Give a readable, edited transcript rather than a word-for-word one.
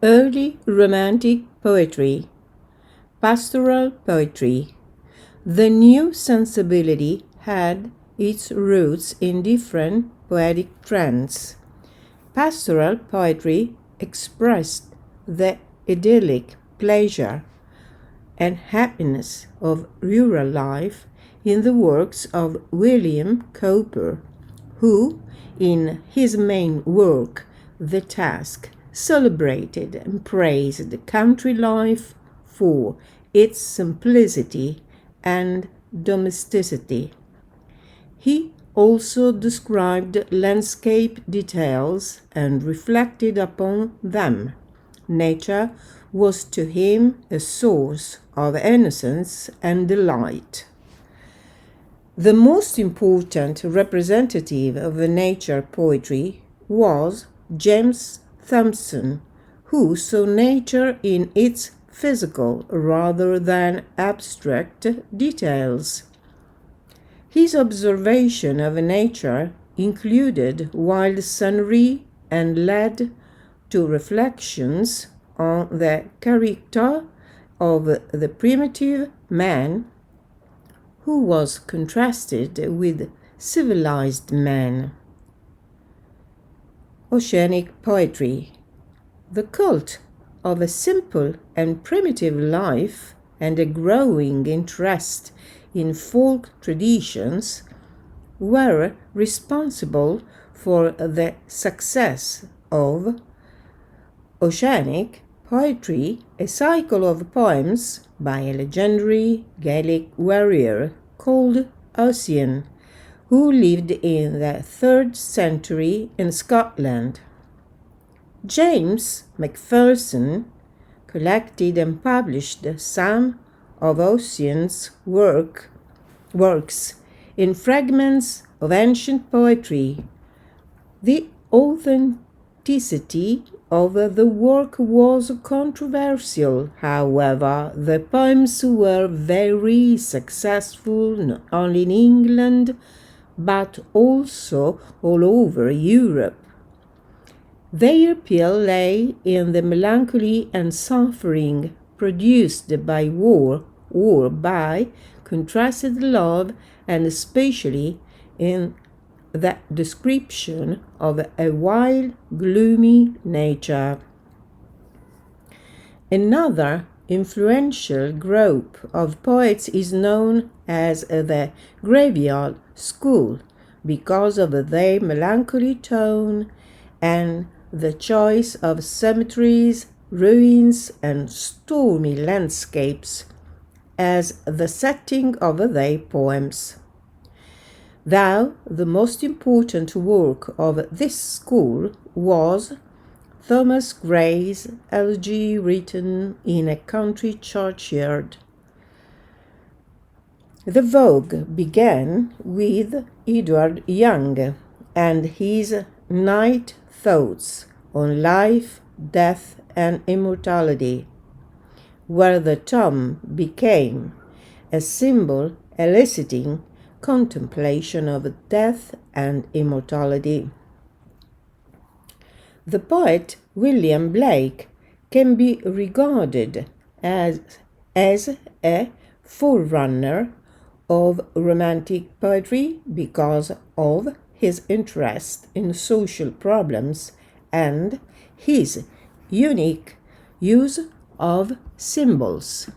Early Romantic poetry, pastoral poetry. The new sensibility had its roots in different poetic trends. Pastoral poetry expressed the idyllic pleasure and happiness of rural life in the works of William Cowper, who, in his main work, The Task, celebrated and praised country life for its simplicity and domesticity. He also described landscape details and reflected upon them. Nature was to him a source of innocence and delight. The most important representative of nature poetry was James Thomson, who saw nature in its physical rather than abstract details. His observation of nature included wild scenery and led to reflections on the character of the primitive man who was contrasted with civilized man. Oceanic poetry. The cult of a simple and primitive life and a growing interest in folk traditions were responsible for the success of Oceanic poetry, a cycle of poems by a legendary Gaelic warrior called Ossian, who lived in the 3rd century in Scotland. James Macpherson collected and published some of Ossian's works in fragments of ancient poetry. The authenticity of the work was controversial, however. The poems were very successful not only in England but also all over Europe. Their appeal lay in the melancholy and suffering produced by war or by contrasted love, and especially in the description of a wild, gloomy nature. Another influential group of poets is known as the Graveyard School because of their melancholy tone and the choice of cemeteries, ruins, and stormy landscapes as the setting of their poems. Though the most important work of this school was Thomas Gray's elegy written in a country churchyard. The vogue began with Edward Young and his Night Thoughts on Life, Death, and Immortality, where the tome became a symbol eliciting contemplation of death and immortality. The poet William Blake can be regarded as a forerunner of Romantic poetry because of his interest in social problems and his unique use of symbols.